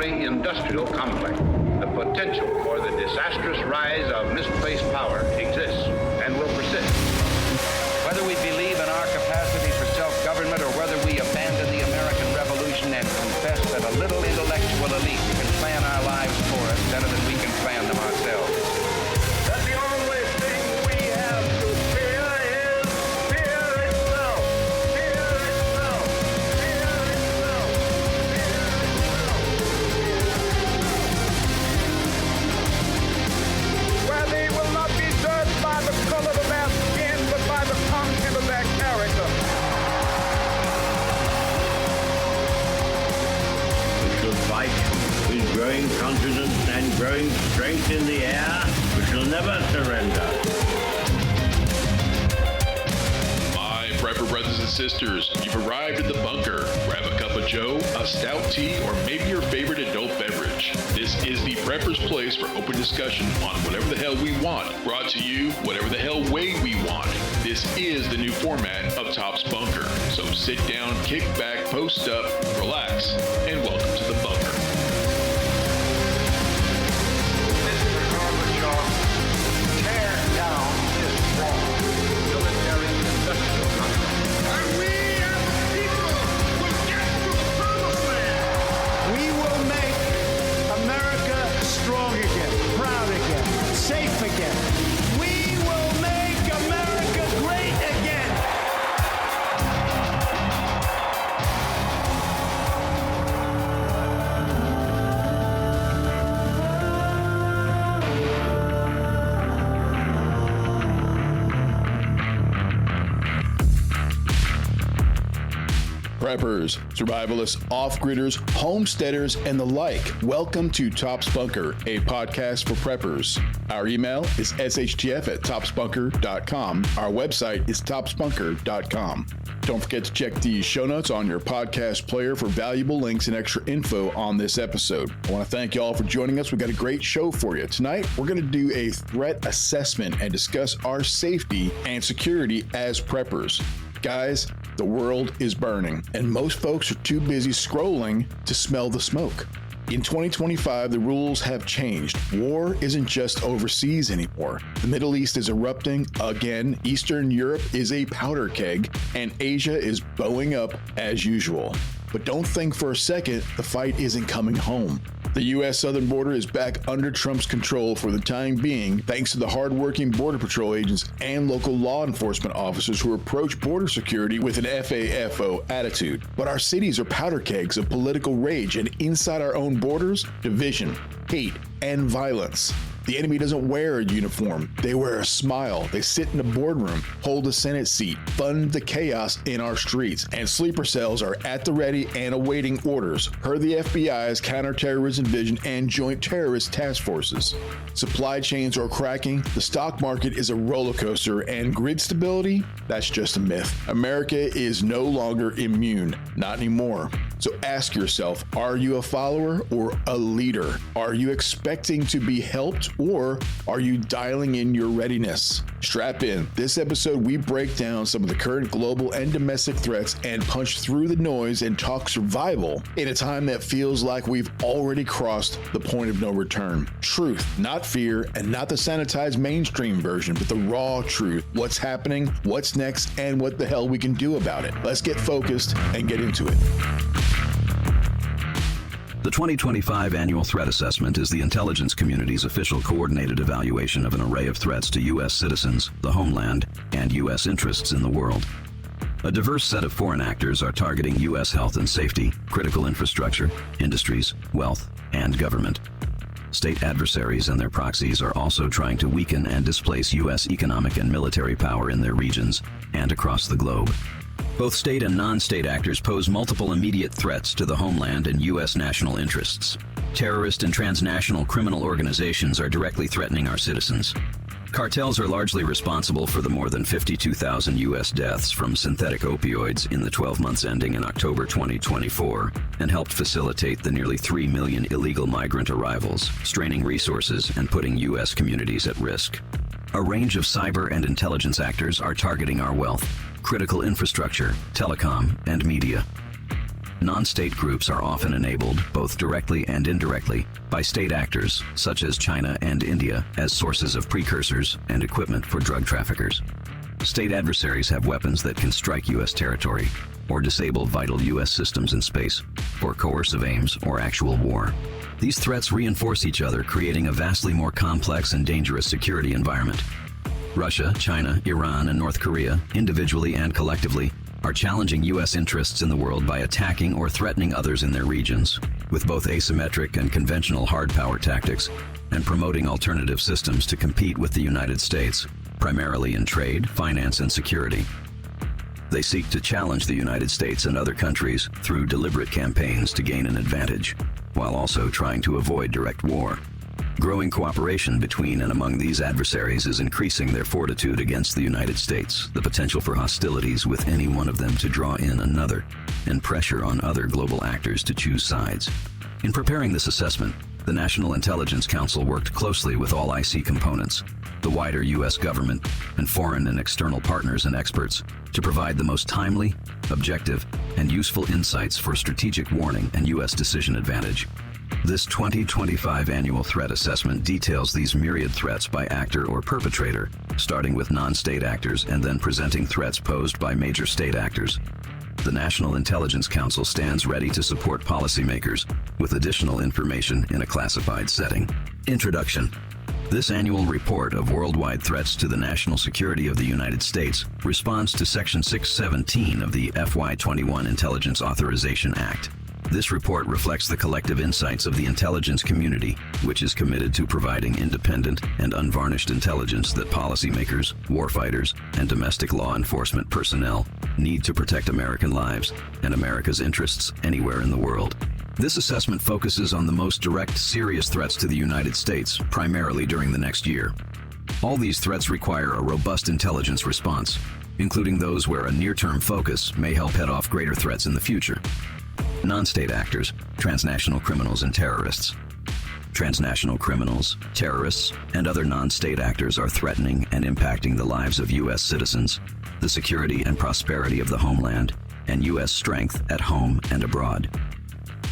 military-industrial complex. The potential for the disastrous rise of misplaced power exists and will persist. Whether we believe in our capacity for self-government or whether we abandon the American Revolution and confess that a little intellectual elite can plan our lives for us better than we can plan them ourselves. That the only thing we have to fear is fear itself. Fear itself. Fear itself. Fear itself. Where they will not be judged by the color of their skin, but by the content of their character. We shall fight with growing confidence and growing strength in the air. We shall never surrender. My prepper brothers and sisters, you've arrived at the bunker. Grab a cup of joe, a stout tea, or maybe your favorite adult beverage. This is the prepper's place for open discussion on whatever the hell we want. Brought to you whatever the hell way we want. This is the new format of Top's Bunker. So sit down, kick back, post up, relax, and welcome to the bunker. Mr. Gorbachev, tear down this wall. Military-industrial complex. And we as a people will get to the promised land. We will make America strong again, proud again, safe again. We will make America great again. Preppers, survivalists, off-gridders, homesteaders, and the like. Welcome to Top's Bunker, a podcast for preppers. Our email is shtf@topsbunker.com. Our website is topsbunker.com. Don't forget to check the show notes on your podcast player for valuable links and extra info on this episode. I want to thank you all for joining us. We've got a great show for you. Tonight, we're going to do a threat assessment and discuss our safety and security as preppers. Guys, the world is burning, and most folks are too busy scrolling to smell the smoke. In 2025, the rules have changed. War isn't just overseas anymore. The Middle East is erupting again, Eastern Europe is a powder keg, and Asia is bowing up as usual. But don't think for a second the fight isn't coming home. The U.S. southern border is back under Trump's control for the time being, thanks to the hardworking Border Patrol agents and local law enforcement officers who approach border security with an F.A.F.O. attitude. But our cities are powder kegs of political rage, and inside our own borders, division, hate, and violence. The enemy doesn't wear a uniform. They wear a smile. They sit in a boardroom, hold a Senate seat, fund the chaos in our streets, and sleeper cells are at the ready and awaiting orders, per the FBI's Counterterrorism Division and Joint Terrorist Task Forces. Supply chains are cracking, the stock market is a roller coaster, and grid stability? That's just a myth. America is no longer immune. Not anymore. So ask yourself, are you a follower or a leader? Are you expecting to be helped, or are you dialing in your readiness? Strap in. This episode, we break down some of the current global and domestic threats and punch through the noise and talk survival in a time that feels like we've already crossed the point of no return. Truth, not fear, and not the sanitized mainstream version, but the raw truth. What's happening, what's next, and what the hell we can do about it. Let's get focused and get into it. The 2025 Annual Threat Assessment is the intelligence community's official coordinated evaluation of an array of threats to U.S. citizens, the homeland, and U.S. interests in the world. A diverse set of foreign actors are targeting U.S. health and safety, critical infrastructure, industries, wealth, and government. State adversaries and their proxies are also trying to weaken and displace U.S. economic and military power in their regions and across the globe. Both state and non-state actors pose multiple immediate threats to the homeland and U.S. national interests. Terrorist and transnational criminal organizations are directly threatening our citizens. Cartels are largely responsible for the more than 52,000 U.S. deaths from synthetic opioids in the 12 months ending in October 2024, and helped facilitate the nearly 3 million illegal migrant arrivals, straining resources and putting U.S. communities at risk. A range of cyber and intelligence actors are targeting our wealth, critical infrastructure, telecom, and media. Non-state groups are often enabled, both directly and indirectly, by state actors, such as China and India, as sources of precursors and equipment for drug traffickers. State adversaries have weapons that can strike U.S. territory or disable vital U.S. systems in space for coercive aims or actual war. These threats reinforce each other, creating a vastly more complex and dangerous security environment. Russia, China, Iran, and North Korea, individually and collectively, are challenging U.S. interests in the world by attacking or threatening others in their regions, with both asymmetric and conventional hard power tactics, and promoting alternative systems to compete with the United States, primarily in trade, finance, and security. They seek to challenge the United States and other countries through deliberate campaigns to gain an advantage, while also trying to avoid direct war. Growing cooperation between and among these adversaries is increasing their fortitude against the United States, the potential for hostilities with any one of them to draw in another, and pressure on other global actors to choose sides. In preparing this assessment, the National Intelligence Council worked closely with all IC components, the wider U.S. government, and foreign and external partners and experts to provide the most timely, objective, and useful insights for strategic warning and U.S. decision advantage. This 2025 annual threat assessment details these myriad threats by actor or perpetrator, starting with non-state actors and then presenting threats posed by major state actors. The National Intelligence Council stands ready to support policymakers with additional information in a classified setting. Introduction. This annual report of worldwide threats to the national security of the United States responds to Section 617 of the FY21 Intelligence Authorization Act. This report reflects the collective insights of the intelligence community, which is committed to providing independent and unvarnished intelligence that policymakers, warfighters, and domestic law enforcement personnel need to protect American lives and America's interests anywhere in the world. This assessment focuses on the most direct, serious threats to the United States, primarily during the next year. All these threats require a robust intelligence response, including those where a near-term focus may help head off greater threats in the future. Non-state actors, transnational criminals, and terrorists. Transnational criminals, terrorists, and other non-state actors are threatening and impacting the lives of U.S. citizens, the security and prosperity of the homeland, and U.S. strength at home and abroad.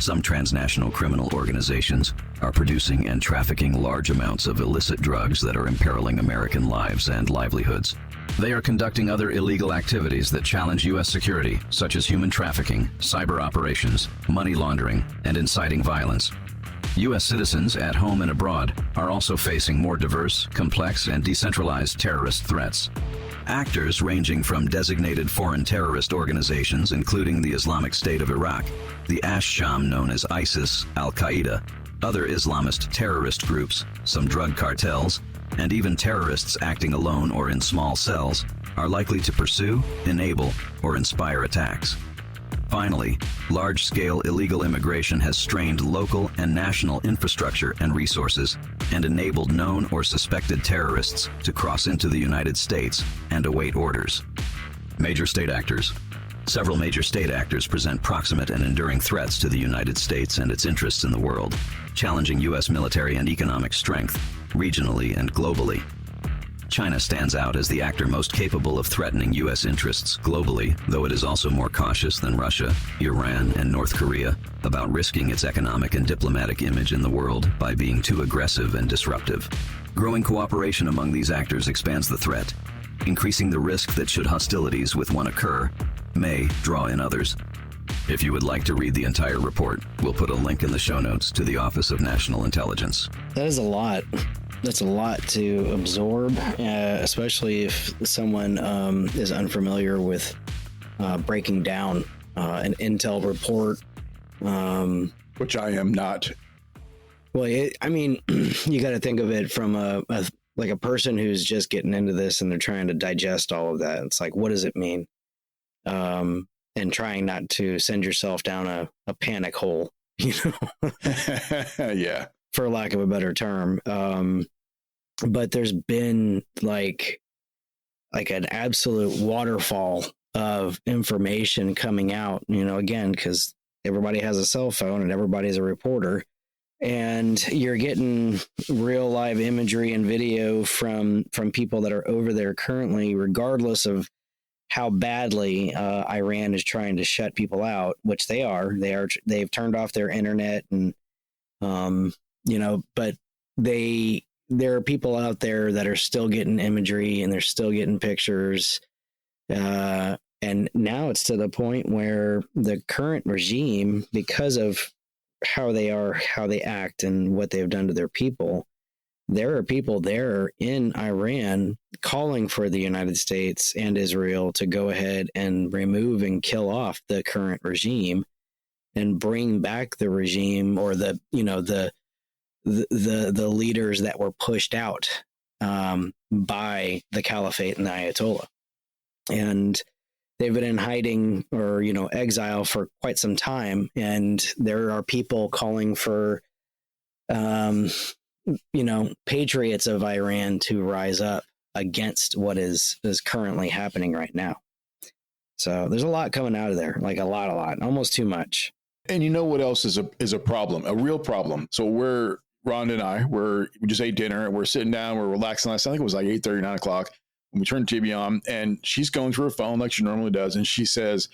Some transnational criminal organizations are producing and trafficking large amounts of illicit drugs that are imperiling American lives and livelihoods. They are conducting other illegal activities that challenge U.S. security, such as human trafficking, cyber operations, money laundering, and inciting violence. U.S. citizens at home and abroad are also facing more diverse, complex, and decentralized terrorist threats. Actors ranging from designated foreign terrorist organizations, including the Islamic State of Iraq, the Ash-Sham known as ISIS, Al-Qaeda, other Islamist terrorist groups, some drug cartels, and even terrorists acting alone or in small cells, are likely to pursue, enable, or inspire attacks. Finally, large-scale illegal immigration has strained local and national infrastructure and resources and enabled known or suspected terrorists to cross into the United States and await orders. Major state actors. Several major state actors present proximate and enduring threats to the United States and its interests in the world, challenging U.S. military and economic strength, regionally and globally. China stands out as the actor most capable of threatening U.S. interests globally, though it is also more cautious than Russia, Iran, and North Korea about risking its economic and diplomatic image in the world by being too aggressive and disruptive. Growing cooperation among these actors expands the threat, increasing the risk that should hostilities with one occur, may draw in others. If you would like to read the entire report, we'll put a link in the show notes to the Office of National Intelligence. That is a lot. That's a lot to absorb, especially if someone is unfamiliar with breaking down an intel report. Which I am not. Well, you got to think of it from a person who's just getting into this and they're trying to digest all of that. It's like, what does it mean? And trying not to send yourself down a panic hole, Yeah. For lack of a better term. But there's been like an absolute waterfall of information coming out, again, because everybody has a cell phone and everybody's a reporter, and you're getting real live imagery and video from people that are over there currently, regardless of how badly Iran is trying to shut people out, which they are. They've turned off their internet, and but there are people out there that are still getting imagery and they're still getting pictures. And now it's to the point where the current regime, because of how they are, how they act, and what they've done to their people, there are people there in Iran calling for the United States and Israel to go ahead and remove and kill off the current regime and bring back the regime, or the leaders that were pushed out by the caliphate and the Ayatollah. And they've been in hiding or, exile for quite some time. And there are people calling for, patriots of Iran to rise up against what is currently happening right now. So there's a lot coming out of there, like a lot, almost too much. And you know what else is a problem, a real problem? So Rhonda and I, we just ate dinner and we're sitting down, we're relaxing. Last night, I think it was like 8:30, 9 o'clock. And we turned TV on, and she's going through her phone like she normally does. And she says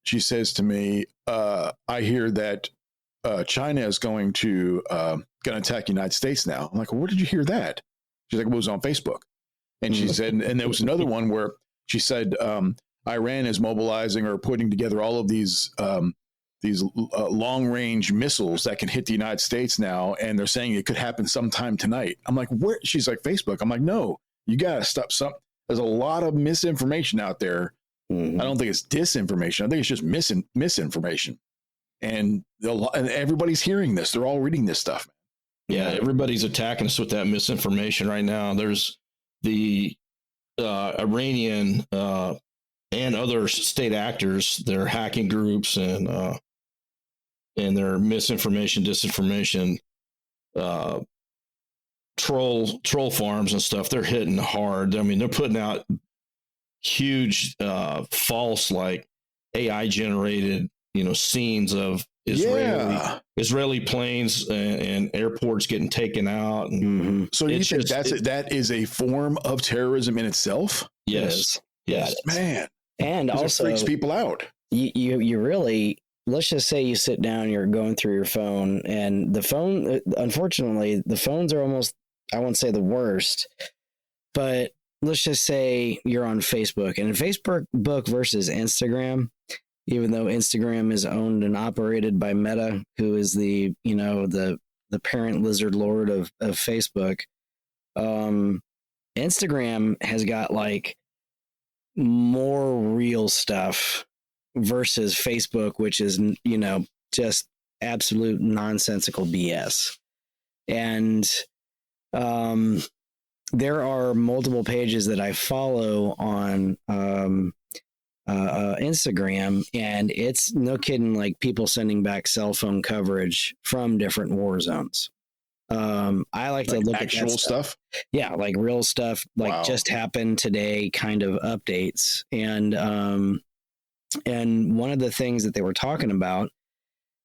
to me, I hear that China is going to attack the United States now. I'm like, well, where did you hear that? She's like, well, it was on Facebook. And she said, and there was another one where she said, Iran is mobilizing or putting together all of these long-range missiles that can hit the United States now, and they're saying it could happen sometime tonight. I'm like, where? She's like, Facebook. I'm like, no, you got to stop. There's a lot of misinformation out there. I don't think it's disinformation. I think it's just misinformation. And everybody's hearing this. They're all reading this stuff. Yeah, everybody's attacking us with that misinformation right now. There's the Iranian and other state actors, their hacking groups and their misinformation, disinformation, troll farms and stuff. They're hitting hard. I mean, they're putting out huge false, like AI generated, scenes of Israeli planes and airports getting taken out. And So you think that is a form of terrorism in itself? Yes. Man. And also it freaks people out. You really, let's just say you sit down, you're going through your phone, and the phone, unfortunately, the phones are almost, I won't say the worst, but let's just say you're on Facebook, and Facebook versus Instagram, even though Instagram is owned and operated by Meta, who is the parent lizard lord of Facebook, Instagram has got like more real stuff versus Facebook, which is, just absolute nonsensical BS. And there are multiple pages that I follow on Instagram, and it's no kidding, like people sending back cell phone coverage from different war zones. I like to look at actual that stuff. Yeah, like real stuff, like just happened today kind of updates. And one of the things that they were talking about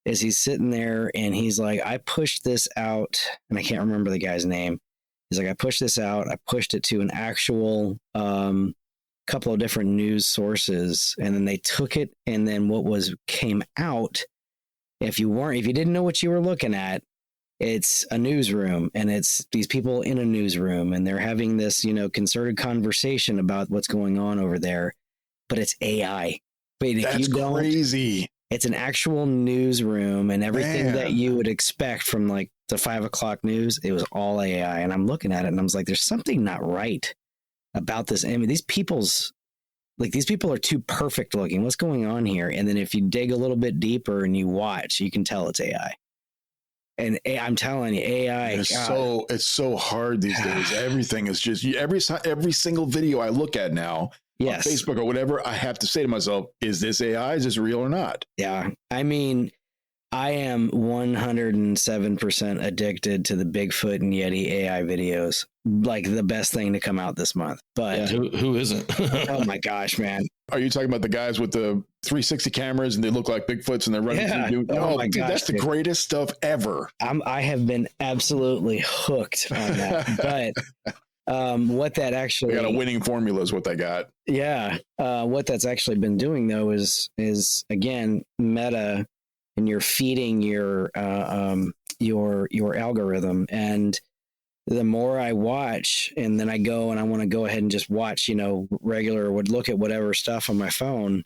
is he's sitting there and he's like, I pushed this out, and I can't remember the guy's name. He's like, I pushed this out. I pushed it to an actual couple of different news sources, and then they took it. And then what came out, if you didn't know what you were looking at, it's a newsroom, and it's these people in a newsroom, and they're having this, concerted conversation about what's going on over there, but it's AI. But if crazy. It's an actual newsroom, and everything that you would expect from like the 5 o'clock news, it was all AI. And I'm looking at it and I was like, there's something not right about this. I mean, these people are too perfect looking. What's going on here? And then if you dig a little bit deeper and you watch, you can tell it's AI. And I'm telling you, AI. It's so hard these days. Everything is just every single video I look at now, on Facebook or whatever, I have to say to myself, is this AI? Is this real or not? Yeah. I mean, I am 107% addicted to the Bigfoot and Yeti AI videos. Like the best thing to come out this month. But who isn't? Oh my gosh, man. Are you talking about the guys with the 360 cameras and they look like Bigfoots and they're running through? Oh my gosh, that's the greatest stuff ever. I have been absolutely hooked on that. But What that actually, They got a winning formula is what they got. yeah. What that's actually been doing though is again meta, and you're feeding your algorithm. And the more I watch, and then I go and I want to go ahead and just watch, regular, would look at whatever stuff on my phone,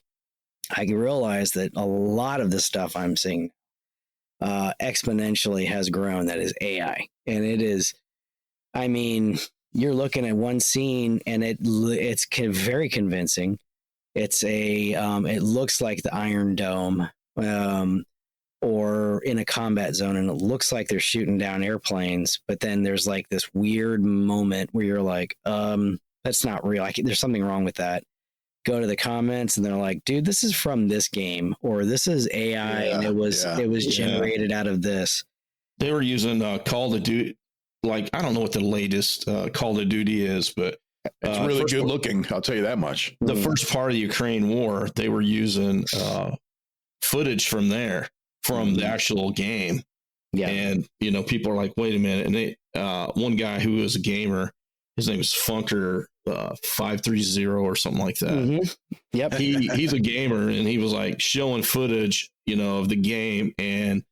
I can realize that a lot of the stuff I'm seeing exponentially has grown. That is AI, and it is. I mean, you're looking at one scene, and it's very convincing. It's it looks like the Iron Dome, or in a combat zone, and it looks like they're shooting down airplanes. But then there's like this weird moment where you're like, that's not real. There's something wrong with that. Go to the comments, and they're like, dude, this is from this game, or this is AI, and it was generated out of this. They were using Call of Duty. Like, I don't know what the latest Call of Duty is, but it's really good looking. I'll tell you that much. The first part of the Ukraine war, they were using footage from there, from the actual game. Yeah. And, people are like, wait a minute. And they, one guy who was a gamer, his name is Funker 530 or something like that. Mm-hmm. Yep. He's a gamer, and he was like showing footage, of the game and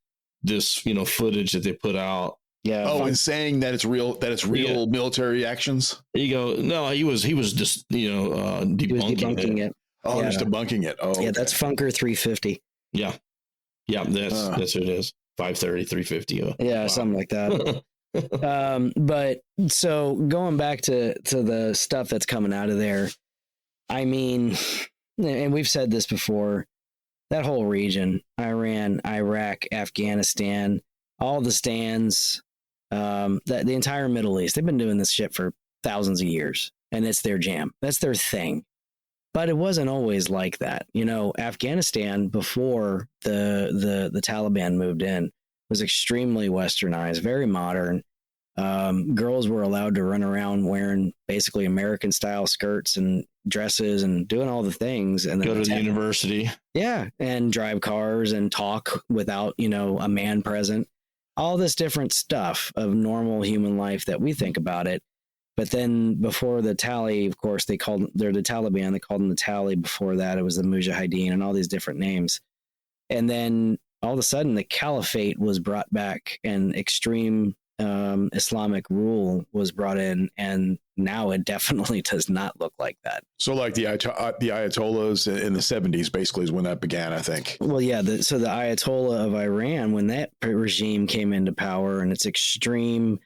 this, footage that they put out. Yeah. Oh, and saying that it's real military actions. You go, no, he was just, debunking it. Oh, yeah. just debunking it. Oh, yeah. Okay. That's Funker 350. Yeah. Yeah. That's what it is. 530, 350. Yeah. Wow. Something like that. But so going back to the stuff that's coming out of there, I mean, and we've said this before, that whole region, Iran, Iraq, Afghanistan, all the stands, the entire Middle East, they've been doing this shit for thousands of years, and it's their jam. That's their thing. But it wasn't always like that. Afghanistan, before the Taliban moved in, was extremely westernized, very modern. Girls were allowed to run around wearing basically American style skirts and dresses and doing all the things, and then go to the university. Yeah. And drive cars and talk without, a man present, all this different stuff of normal human life that we think about it. But then before the Tally, of course, they're the Taliban. They called them the Tally. Before that, it was the Mujahideen and all these different names. And then all of a sudden the caliphate was brought back, and extreme Islamic rule was brought in, and now it definitely does not look like that. So like the Ayatollahs in the 70s basically is when that began, I think. Well, yeah. So the Ayatollah of Iran, when that regime came into power, and it's extreme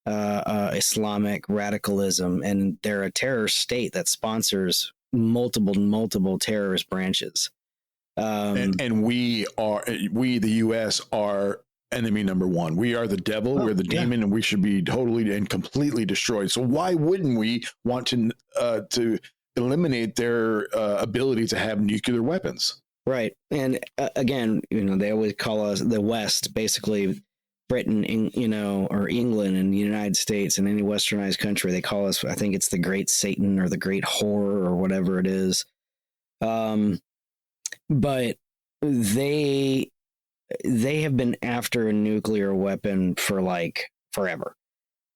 Islamic radicalism, and they're a terror state that sponsors multiple terrorist branches. And we, the U.S., are enemy number one. We are the devil. We're the demon, and we should be totally and completely destroyed. So why wouldn't we want to eliminate their ability to have nuclear weapons? Right. And again, they always call us the West, basically Britain, or England and the United States and any westernized country. They call us, I think it's the Great Satan or the Great Horror or whatever it is. But they have been after a nuclear weapon for like forever.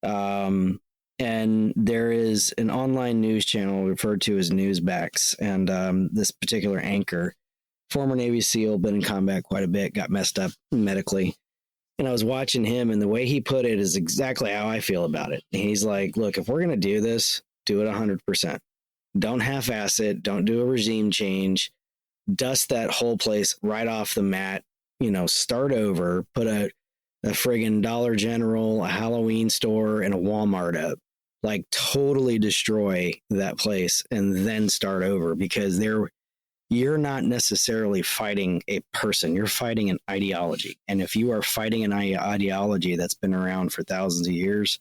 And there is an online news channel referred to as Newsbacks, and this particular anchor, former Navy SEAL, been in combat quite a bit, got messed up medically. And I was watching him, and the way he put it is exactly how I feel about it. He's like, look, if we're going to do this, do it 100%. Don't half-ass it. Don't do a regime change. Dust that whole place right off the mat. Start over. Put a friggin' Dollar General, a Halloween store, and a Walmart up. Like, totally destroy that place and then start over, because you're not necessarily fighting a person. You're fighting an ideology. And if you are fighting an ideology that's been around for thousands of years,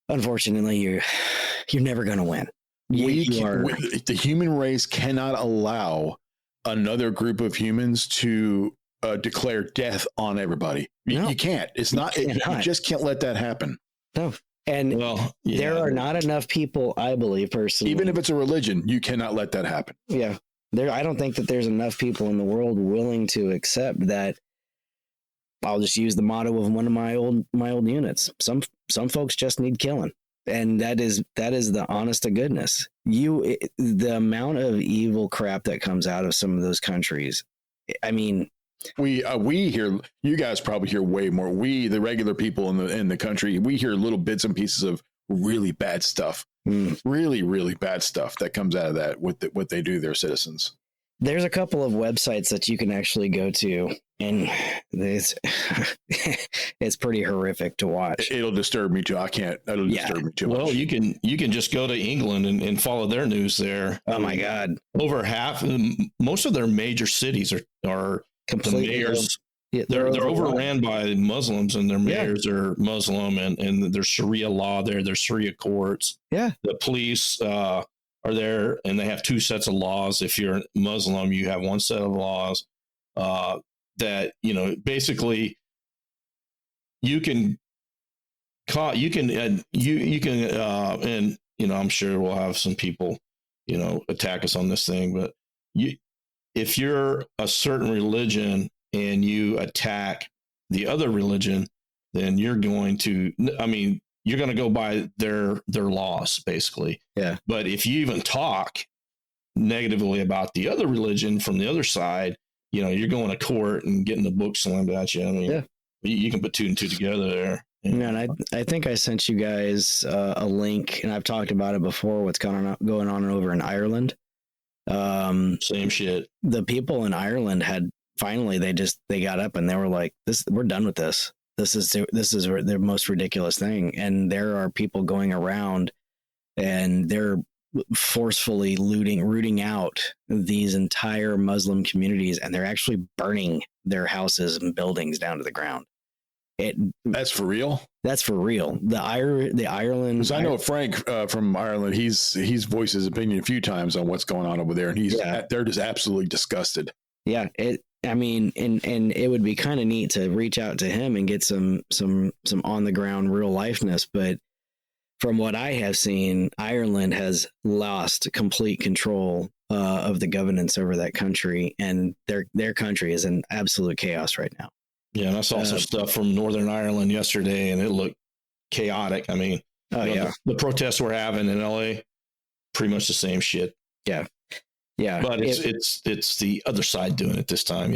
unfortunately, you're never going to win. The human race cannot allow another group of humans to declare death on everybody. You can't. It's not. You just can't let that happen. No. And there are not enough people, I believe personally. Even if it's a religion, you cannot let that happen. Yeah. I don't think that there's enough people in the world willing to accept that. I'll just use the motto of one of my old units. Some folks just need killing. And that is the honest to goodness. The amount of evil crap that comes out of some of those countries. I mean, we hear, you guys probably hear way more. We, the regular people in the country, we hear little bits and pieces of really bad stuff, really, really bad stuff that comes out of that, what they do to their citizens. There's a couple of websites that you can actually go to, and it's pretty horrific to watch. It'll disturb me too. It'll disturb me too much. Well, you can just go to England and follow their news there. Oh my God. Over most of their major cities are completely, the mayors, they're overran by Muslims, and their mayors are Muslim, and there's Sharia law there. There's Sharia courts. Yeah. The police, are there, and they have two sets of laws. If you're Muslim, you have one set of laws that, basically you can, and I'm sure we'll have some people, attack us on this thing, but if you're a certain religion and you attack the other religion, then you're going to go by their laws, basically. Yeah. But if you even talk negatively about the other religion from the other side, you're going to court and getting the book slammed at you. I mean, you can put two and two together there. Yeah, and I think I sent you guys a link, and I've talked about it before. What's going on over in Ireland? Same shit. The people in Ireland had finally they got up and they were like, we're done with this. This is their most ridiculous thing. And there are people going around and they're forcefully rooting out these entire Muslim communities, and they're actually burning their houses and buildings down to the ground. That's for real. That's for real. The Ireland. Because I know Frank from Ireland. He's voiced his opinion a few times on what's going on over there, and they're just absolutely disgusted. Yeah, and it would be kind of neat to reach out to him and get some on the ground real lifeness. But from what I have seen, Ireland has lost complete control of the governance over that country, and their country is in absolute chaos right now. Yeah, and I saw some stuff from Northern Ireland yesterday, and it looked chaotic. I mean, the protests we're having in LA, pretty much the same shit. Yeah. Yeah. But it's the other side doing it this time,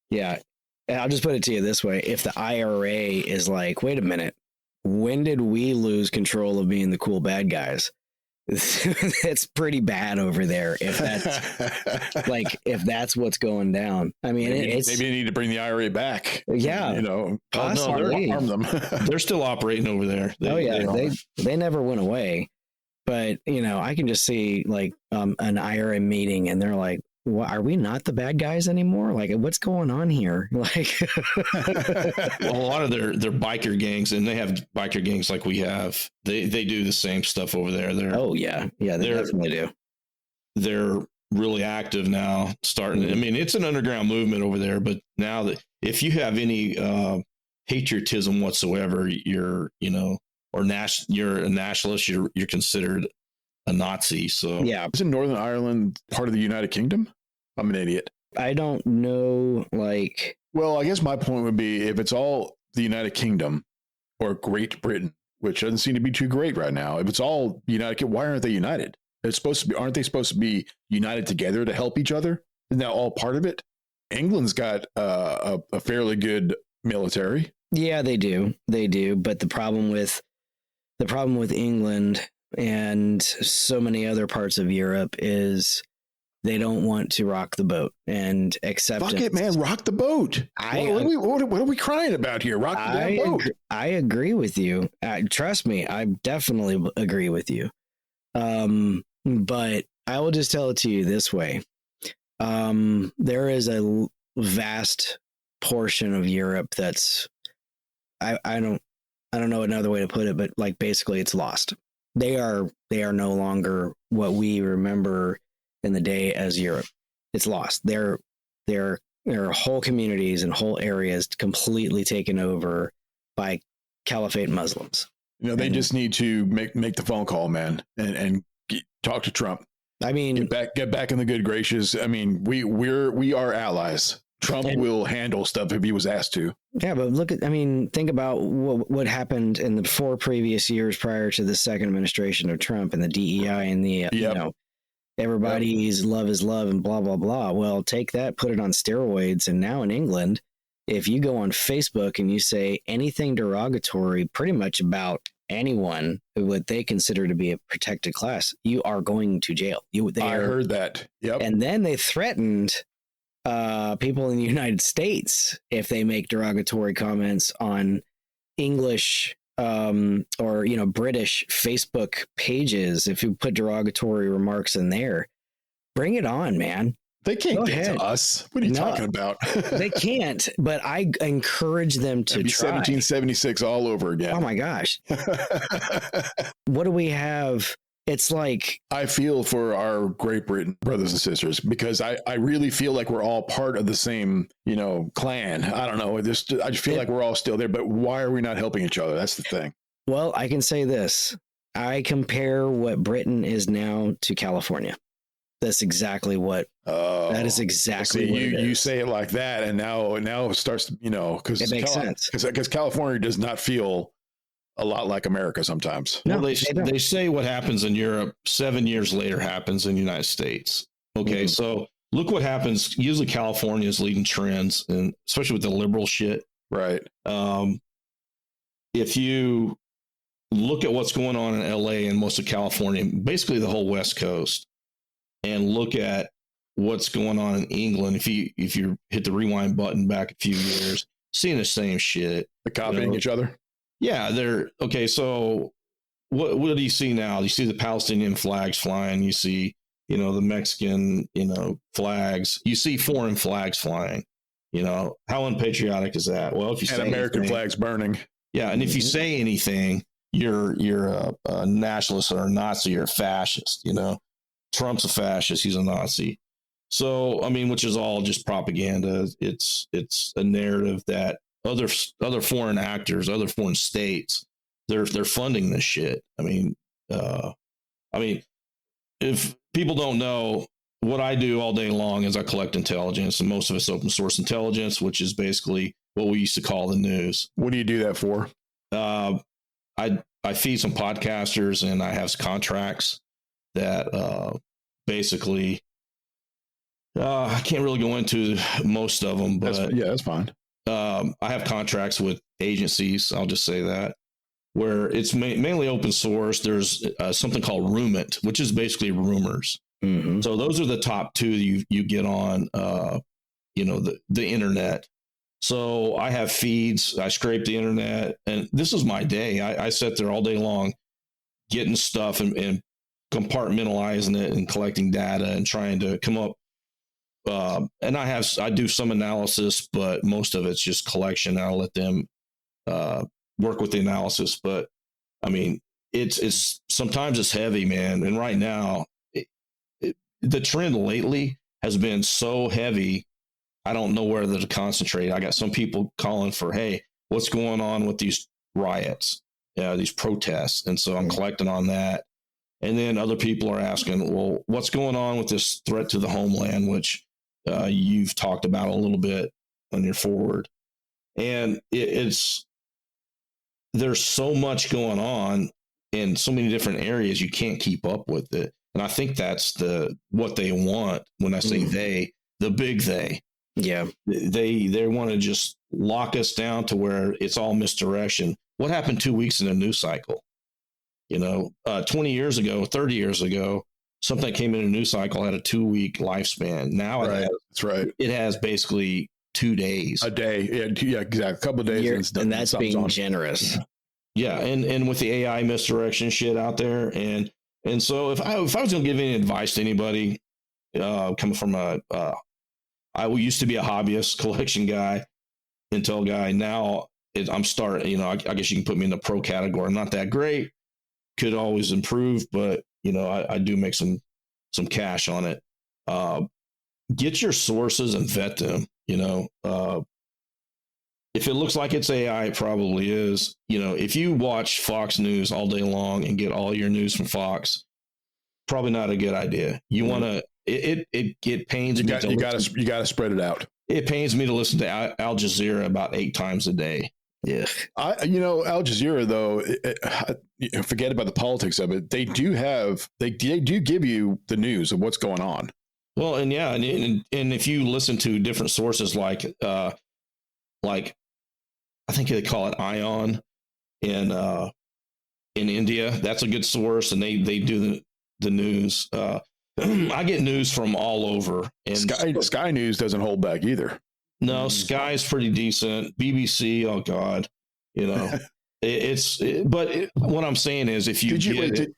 Yeah. And I'll just put it to you this way. If the IRA is like, wait a minute, when did we lose control of being the cool bad guys? It's pretty bad over there. If that's what's going down. I mean, maybe they need to bring the IRA back. Yeah. Possibly harm them. They're still operating over there. They never went away. But, I can just see like an IRA meeting and they're like, well, are we not the bad guys anymore? Like, what's going on here? Like, well, a lot of their biker gangs, and they have biker gangs like we have. They do the same stuff over there. They definitely do. They're really active now. Starting, I mean, it's an underground movement over there. But now that if you have any patriotism whatsoever, you're a nationalist. You're considered a Nazi. So yeah, isn't Northern Ireland part of the United Kingdom? I'm an idiot. I don't know. Well, I guess my point would be if it's all the United Kingdom or Great Britain, which doesn't seem to be too great right now. If it's all United, why aren't they united? Aren't they supposed to be united together to help each other? Isn't that all part of it? England's got a fairly good military. Yeah, they do. But the problem with England and so many other parts of Europe is they don't want to rock the boat and accept Fuck it, man. Rock the boat. What are we crying about here? Rock the damn boat. I agree with you. Trust me, I definitely agree with you. But I will just tell it to you this way. There is a vast portion of Europe that's I don't know another way to put it, but like basically it's lost. They are no longer what we remember in the day as Europe. It's lost. There are whole communities and whole areas completely taken over by Caliphate Muslims. They just need to make the phone call, man, and talk to Trump. I mean, get back in the good gracious. I mean, we are allies. Trump will handle stuff if he was asked to. Yeah, but think about what happened in the 4 previous years prior to the second administration of Trump and the DEI and the, everybody's love is love and blah, blah, blah. Well, take that, put it on steroids. And now in England, if you go on Facebook and you say anything derogatory pretty much about anyone what they consider to be a protected class, you are going to jail. I heard that. Yep. And then they threatened people in the United States if they make derogatory comments on English or British Facebook pages. If you put derogatory remarks in there, bring it on, man. They can't get to us. What are you talking about? They can't, but I encourage them to try. 1776 all over again. Oh my gosh. What do we have? It's like, I feel for our Great Britain brothers and sisters, because I really feel like we're all part of the same, clan. I don't know. I just feel like we're all still there, but why are we not helping each other? That's the thing. Well, I can say this. I compare what Britain is now to California. That's exactly what. That is exactly what it is. You say it like that, and now it starts to, because it makes sense. Because California does not feel a lot like America sometimes. No, they say what happens in Europe 7 years later happens in the United States. Okay, so look what happens. Usually California is leading trends, and especially with the liberal shit. Right. If you look at what's going on in LA and most of California, basically the whole West Coast, and look at what's going on in England, if you hit the rewind button back a few years, seeing the same shit. They're copying each other. Yeah, they're okay. So what do you see now? You see the Palestinian flags flying. You see, the Mexican, flags. You see foreign flags flying. How unpatriotic is that? Well, if you say American flags burning. Yeah, and if you say anything, you're a nationalist or a Nazi or a fascist. Trump's a fascist. He's a Nazi. So, which is all just propaganda. It's a narrative that other foreign actors, other foreign states, they're funding this shit. If people don't know, what I do all day long is I collect intelligence, and most of it's open source intelligence, which is basically what we used to call the news. What do you do that for? I feed some podcasters, and I have contracts that basically I can't really go into most of them, but that's fine. I have contracts with agencies. I'll just say that, where it's mainly open source. There's something called Rumit, which is basically rumors. Mm-hmm. So those are the top two you get on, the internet. So I have feeds. I scrape the internet, and this is my day. I sit there all day long, getting stuff and compartmentalizing it and collecting data and trying to come up. And I do some analysis, but most of it's just collection. I'll let them work with the analysis. But it's sometimes it's heavy, man. And right now, the trend lately has been so heavy. I don't know where to concentrate. I got some people calling for, hey, what's going on with these riots, these protests? And so I'm collecting on that. And then other people are asking, well, what's going on with this threat to the homeland, which you've talked about a little bit on your forward. And there's so much going on in so many different areas, you can't keep up with it. And I think that's what they want when I say they, the big they. Yeah. They want to just lock us down to where it's all misdirection. What happened 2 weeks in a news cycle? 20 years ago, 30 years ago, something that came in a news cycle had a 2-week lifespan. Now that's right. It has basically 2 days. A day. Yeah, exactly. A couple of days. And that's being generous. Yeah. And with the AI misdirection shit out there. And so if I was going to give any advice to anybody, coming from I used to be a hobbyist collection guy, intel guy. Now I'm starting, I guess you can put me in the pro category. I'm not that great. Could always improve, but I do make some cash on it. Get your sources and vet them. If it looks like it's AI, it probably is. If you watch Fox News all day long and get all your news from Fox, probably not a good idea. You want to. It pains me. You got to spread it out. it pains me to listen to Al Jazeera about 8 times a day. Yeah. Al Jazeera, though, forget about the politics of it. They do give you the news of what's going on. Well, and if you listen to different sources like I think they call it Ion in India, that's a good source, and they do the news. I get news from all over, and Sky News doesn't hold back either. No, Sky's pretty decent. BBC, oh God, what I'm saying is, if you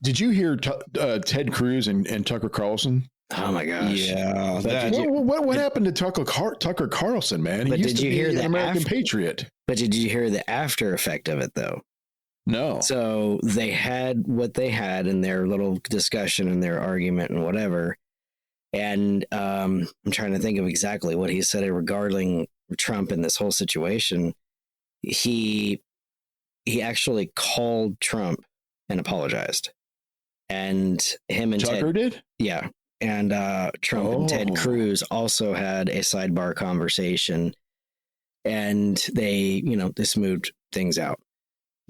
did you hear Ted Cruz and Tucker Carlson? Oh my gosh! Yeah, what happened to Tucker Carlson, man? He used to be an American patriot. But did you hear the after effect of it, though? No. So they had what they had in their little discussion and their argument and whatever. And I'm trying to think of exactly what he said regarding Trump and this whole situation. He actually called Trump and apologized. And him and Tucker did? Yeah. And Trump and Ted Cruz also had a sidebar conversation. And they smoothed things out.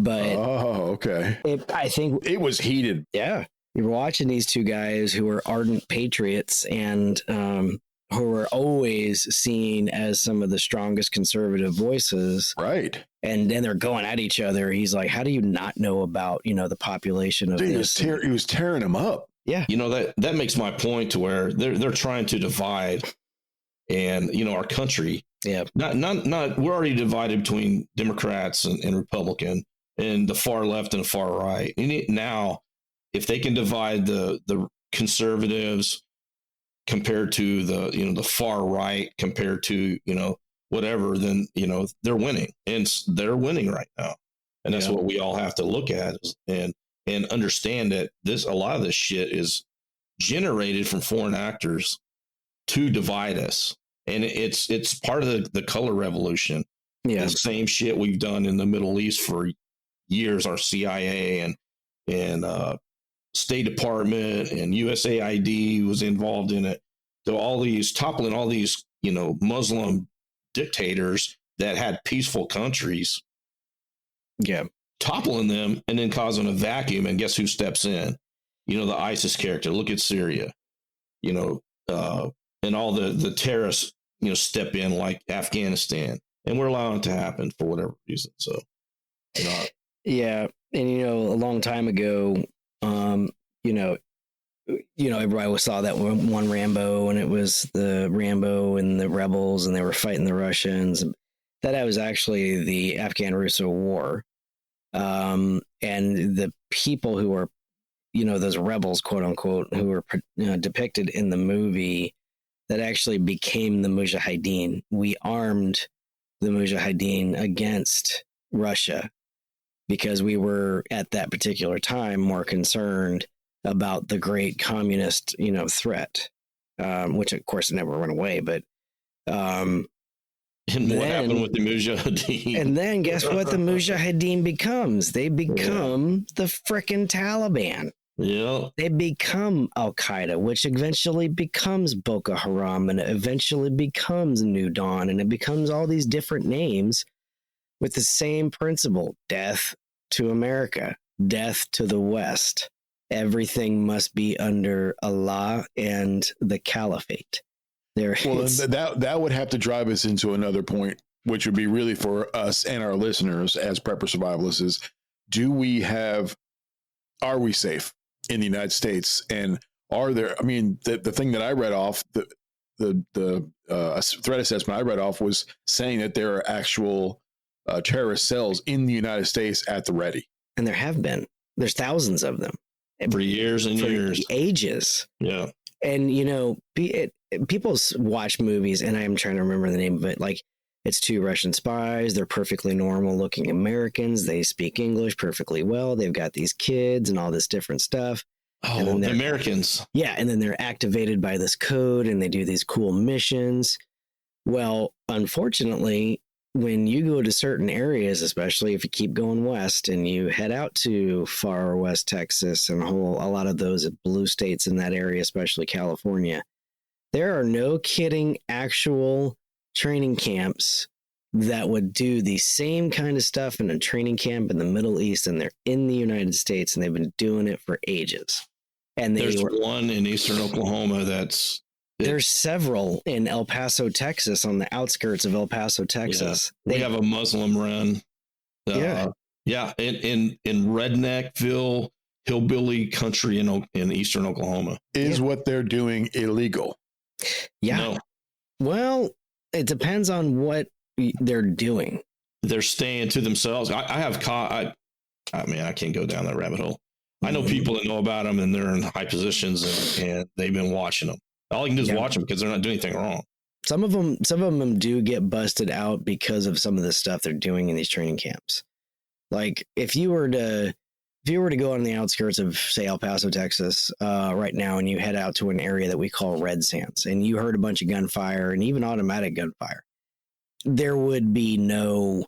But okay. I think it was heated. Yeah. You're watching these two guys who are ardent patriots and who are always seen as some of the strongest conservative voices. Right. And then they're going at each other. He's like, how do you not know about, the population of this? He was tearing them up. Yeah. That makes my point to where they're trying to divide and, our country. Yeah. Not we're already divided between Democrats and Republican and the far left and the far right. Now, if they can divide the conservatives compared to the far right compared to, whatever, then, they're winning, and they're winning right now. And that's what we all have to look at and understand that a lot of this shit is generated from foreign actors to divide us. And it's part of the color revolution. Yeah. The same shit we've done in the Middle East for years. Our CIA and State Department and USAID was involved in it. So toppling all these, Muslim dictators that had peaceful countries. Yeah. Toppling them and then causing a vacuum. And guess who steps in? The ISIS character. Look at Syria, and all the terrorists, step in like Afghanistan, and we're allowing it to happen for whatever reason. So, yeah. And, a long time ago, everybody saw that one Rambo, and it was the Rambo and the rebels, and they were fighting the Russians. That was actually the Afghan-Russo War. And the people who were, those rebels, quote unquote, who were depicted in the movie, that actually became the Mujahideen. We armed the Mujahideen against Russia because we were at that particular time more concerned about the great communist, threat, which of course never went away. But and what happened with the Mujahideen? And then guess what the Mujahideen becomes? They become the frickin' Taliban. Yeah. They become Al Qaeda, which eventually becomes Boko Haram, and it eventually becomes New Dawn, and it becomes all these different names with the same principle: death to America, death to the West. Everything must be under Allah and the Caliphate. That would have to drive us into another point, which would be really for us and our listeners as prepper survivalists: is are we safe in the United States? And are there, the thing that I read off, the threat assessment I read off was saying that there are actual terrorist cells in the United States at the ready. And there have been. There's thousands of them. For years and years. Ages. Yeah. And, people watch movies, and I'm trying to remember the name of it. Like, it's two Russian spies. They're perfectly normal looking Americans. They speak English perfectly well. They've got these kids and all this different stuff. Oh, the Americans. Yeah. And then they're activated by this code, and they do these cool missions. Well, unfortunately, when you go to certain areas, especially if you keep going west and you head out to far west Texas and a lot of those blue states in that area, especially California, there are no kidding actual training camps that would do the same kind of stuff in a training camp in the Middle East, and they're in the United States, and they've been doing it for ages. And there's one in eastern Oklahoma there's several in El Paso, Texas, on the outskirts of El Paso, Texas. Yeah. We have a Muslim run. In Redneckville, hillbilly country in eastern Oklahoma. Is what they're doing illegal? Yeah. No. Well, it depends on what they're doing. They're staying to themselves. I can't go down that rabbit hole. I know people that know about them, and they're in high positions, and they've been watching them. All you can do is watch them because they're not doing anything wrong. Some of them do get busted out because of some of the stuff they're doing in these training camps. Like if you were to go on the outskirts of, say, El Paso, Texas, right now, and you head out to an area that we call Red Sands, and you heard a bunch of gunfire and even automatic gunfire, there would be no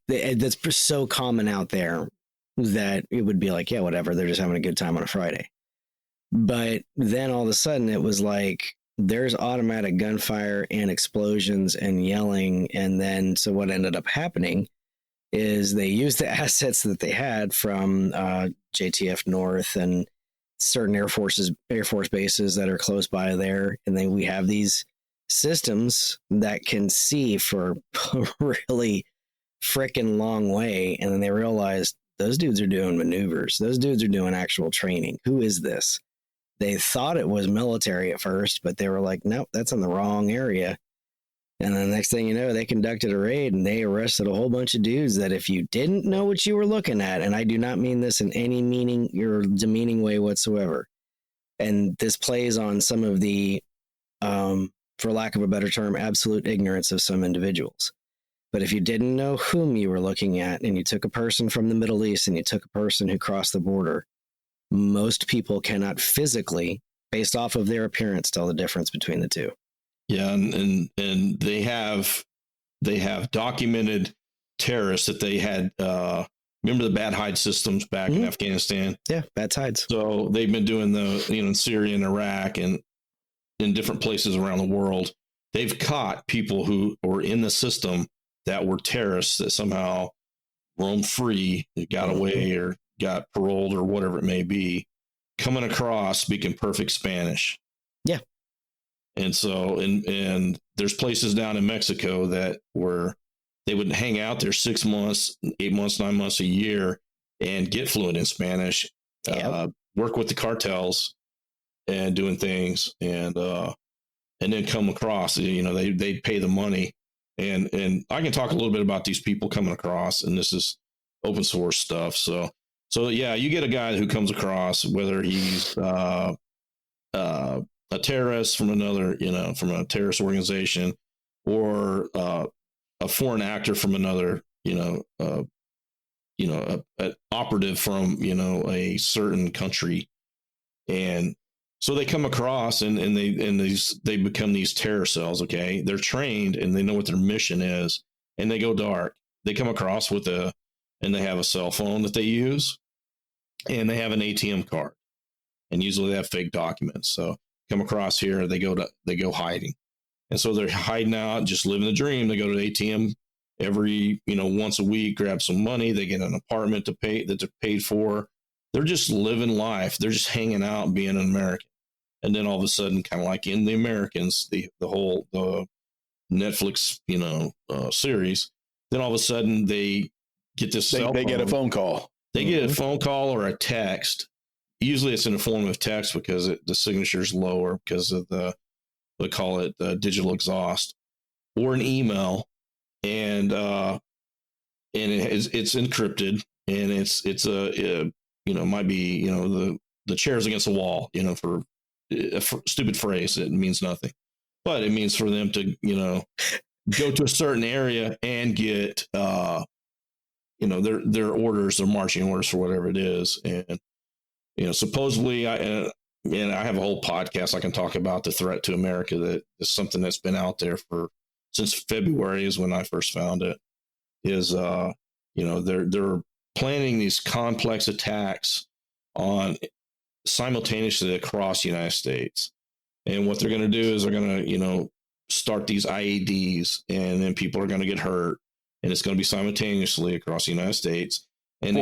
that's so common out there that it would be like, yeah, whatever. They're just having a good time on a Friday. But then all of a sudden it was like, there's automatic gunfire and explosions and yelling. And then, so what ended up happening is they used the assets that they had from JTF North and certain Air Force bases that are close by there. And then we have these systems that can see for a really freaking long way. And then they realized those dudes are doing maneuvers. Those dudes are doing actual training. Who is this? They thought it was military at first, but they were like, nope, that's in the wrong area. And then the next thing you know, they conducted a raid and they arrested a whole bunch of dudes that if you didn't know what you were looking at, and I do not mean this in any meaning or demeaning way whatsoever, and this plays on some of the, for lack of a better term, absolute ignorance of some individuals. But if you didn't know whom you were looking at, and you took a person from the Middle East and you took a person who crossed the border, most people cannot physically, based off of their appearance, tell the difference between the two. Yeah, and they have documented terrorists that they had. Remember the bad hide systems back in Afghanistan? Yeah, bad hides. So they've been doing in Syria and Iraq and in different places around the world. They've caught people who were in the system that were terrorists that somehow roamed free, got away or got paroled or whatever it may be, coming across speaking perfect Spanish. Yeah. And so, and there's places down in Mexico that were, they would hang out there 6 months, 8 months, 9 months, a year, and get fluent in Spanish, work with the cartels and doing things, and then come across, they pay the money. And I can talk a little bit about these people coming across, and this is open source stuff. So yeah, you get a guy who comes across, whether he's a terrorist from another, from a terrorist organization, or a foreign actor from another, an operative from, a certain country. And so they come across and they become these terror cells. Okay. They're trained and they know what their mission is, and they go dark. They come across and they have a cell phone that they use, and they have an ATM card, and usually they have fake documents. So come across here, they go hiding. And so they're hiding out, just living the dream. They go to the ATM every, once a week, grab some money. They get an apartment that they're paid for. They're just living life. They're just hanging out, being an American. And then all of a sudden, kind of like in The Americans, the Netflix, series, then all of a sudden they get this cell phone. They get a phone call. They get a phone call or a text. Usually it's in the form of text because the signature is lower because of they call it digital exhaust, or an email, and it's encrypted, and it's might be the chair's against the wall, for a stupid phrase. It means nothing, but it means for them to go to a certain area and get their orders, their marching orders for whatever it is. And supposedly I have a whole podcast I can talk about the threat to America. That is something that's been out there since February is when I first found it. Is they're planning these complex attacks on simultaneously across the United States. And what they're going to do is they're going to, start these IEDs, and then people are going to get hurt, and it's going to be simultaneously across the United States. And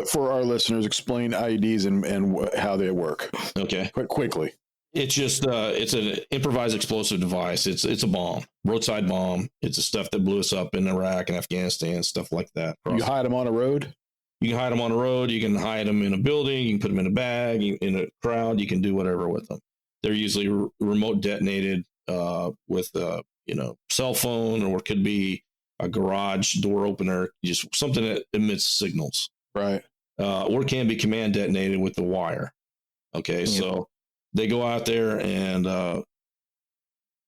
for our listeners, explain IEDs and how they work. Okay, quickly. It's just it's an improvised explosive device. It's a bomb, roadside bomb. It's the stuff that blew us up in Iraq and Afghanistan, stuff like that. You hide them on a road. You can hide them on a road. You can hide them in a building. You can put them in a bag, in a crowd. You can do whatever with them. They're usually remote detonated with cell phone, or it could be a garage door opener, just something that emits signals. Right. Or it can be command detonated with the wire. Okay. Yeah. So they go out there and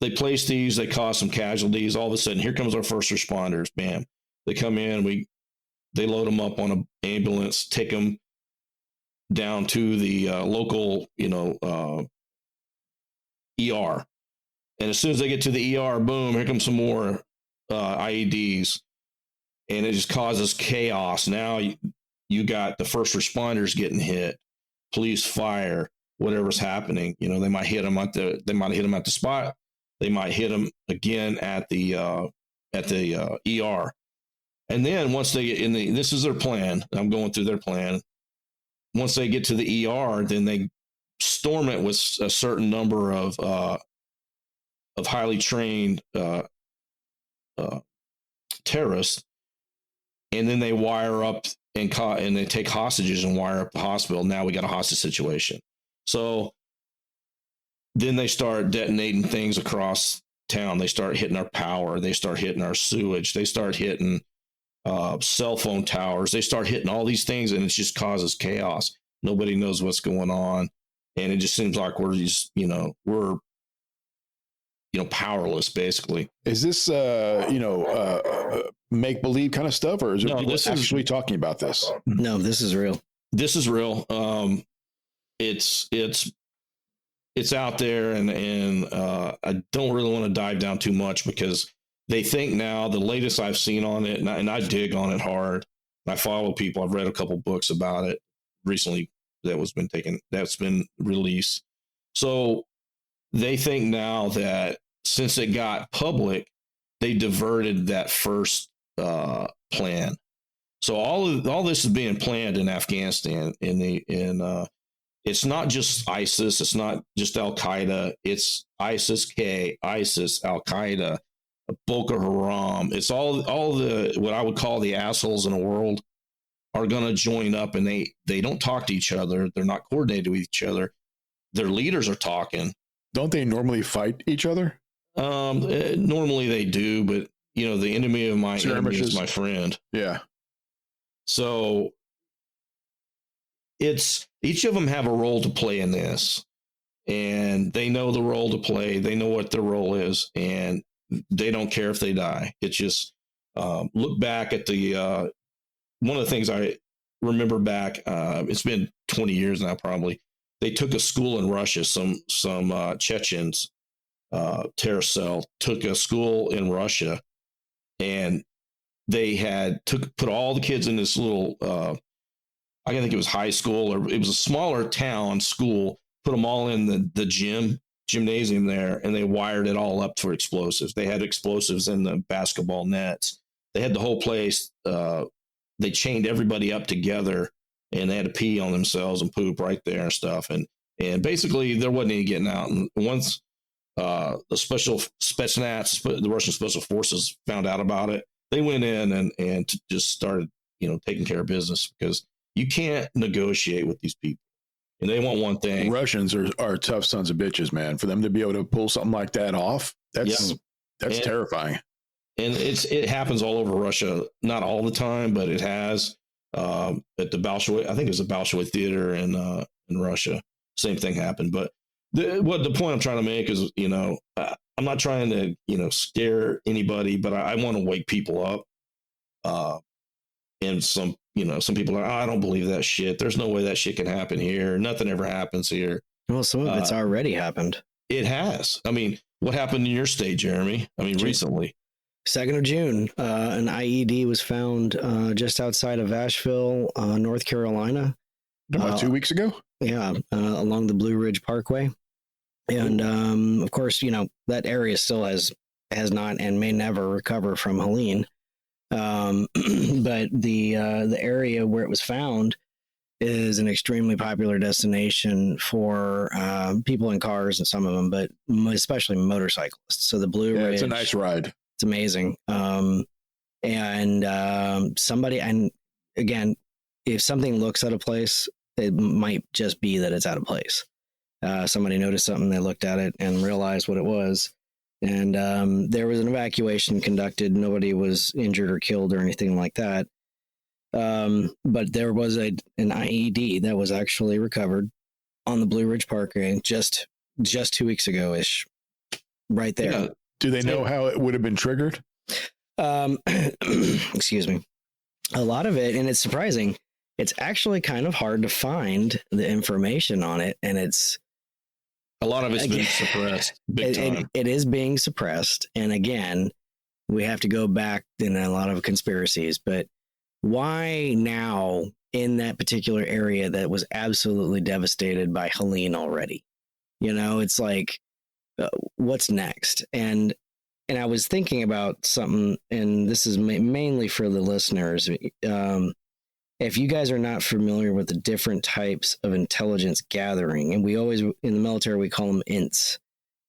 they place these, they cause some casualties. All of a sudden, here comes our first responders. Bam. They come in, they load them up on an ambulance, take them down to the local, ER. And as soon as they get to the ER, boom, here comes some more IEDs. And it just causes chaos. Now you got the first responders getting hit, police, fire, whatever's happening. They might hit them at the spot. They might hit them again at the ER. And then once they get this is their plan. I'm going through their plan. Once they get to the ER, then they storm it with a certain number of highly trained terrorists, and then they wire up and they take hostages and wire up the hospital. Now we got a hostage situation. So then they start detonating things across town. They start hitting our power. They start hitting our sewage. They start hitting cell phone towers. They start hitting all these things, and it just causes chaos. Nobody knows what's going on, and it just seems like we're just we're powerless, basically. Is this make believe kind of stuff, or is it people actually talking about this? No, this is real. This is real. It's out there, and I don't really want to dive down too much because they think now the latest I've seen on it, and I dig on it hard. I follow people. I've read a couple books about it recently that's been released. So they think now that since it got public, they diverted that first plan. So all this is being planned in Afghanistan. It's not just ISIS. It's not just Al Qaeda. It's ISIS-K, ISIS, Al Qaeda, Boko Haram. It's all the what I would call the assholes in the world are going to join up, and they don't talk to each other. They're not coordinated with each other. Their leaders are talking. Don't they normally fight each other? Normally they do, but the enemy of my enemy is my friend. Yeah. So it's each of them have a role to play in this, and they know the role to play. They know what their role is, and they don't care if they die. It's just look back at the one of the things I remember back. It's been 20 years now, probably. They took a school in Russia. Some Chechens terrorist cell took a school in Russia, and they had put all the kids in this little. I think it was high school, or it was a smaller town school. Put them all in the gymnasium there, and they wired it all up for explosives. They had explosives in the basketball nets. They had the whole place. They chained everybody up together, and they had to pee on themselves and poop right there and stuff. And basically, there wasn't any getting out. And once the special Spetsnaz, the Russian special forces, found out about it, they went in and just started, taking care of business, because you can't negotiate with these people. And they want one thing. Russians are tough sons of bitches, man. For them to be able to pull something like that off, that's terrifying. And it happens all over Russia, not all the time, but it has. At the Bolshoi, I think it was the Bolshoi Theater in Russia. Same thing happened. But the point I'm trying to make is, I'm not trying to, scare anybody, but I want to wake people up. And some people are, I don't believe that shit. There's no way that shit can happen here. Nothing ever happens here. Well, some of it's already happened. It has. I mean, what happened in your state, Jeremy? I mean, recently. 2nd of June, an IED was found just outside of Asheville, North Carolina. About 2 weeks ago? Yeah, along the Blue Ridge Parkway. And of course, that area still has not and may never recover from Helene. But the area where it was found is an extremely popular destination for people in cars, and some of them, but especially motorcyclists. So the Blue Ridge, it's a nice ride. It's amazing. Somebody, and again, if something looks out of place, it might just be that it's out of place. Somebody noticed something, they looked at it and realized what it was. And there was an evacuation conducted. Nobody was injured or killed or anything like that. But there was an IED that was actually recovered on the Blue Ridge Parkway just 2 weeks ago ish, right there. Yeah. Do they know how it would have been triggered? Excuse me. A lot of it, and it's surprising, it's actually kind of hard to find the information on it, and it's a lot of it's been suppressed big time. It is being suppressed, and again, we have to go back in a lot of conspiracies, but why now in that particular area that was absolutely devastated by Helene already? It's like, what's next? And I was thinking about something, and this is mainly for the listeners. If you guys are not familiar with the different types of intelligence gathering, and we always, in the military, we call them INTs.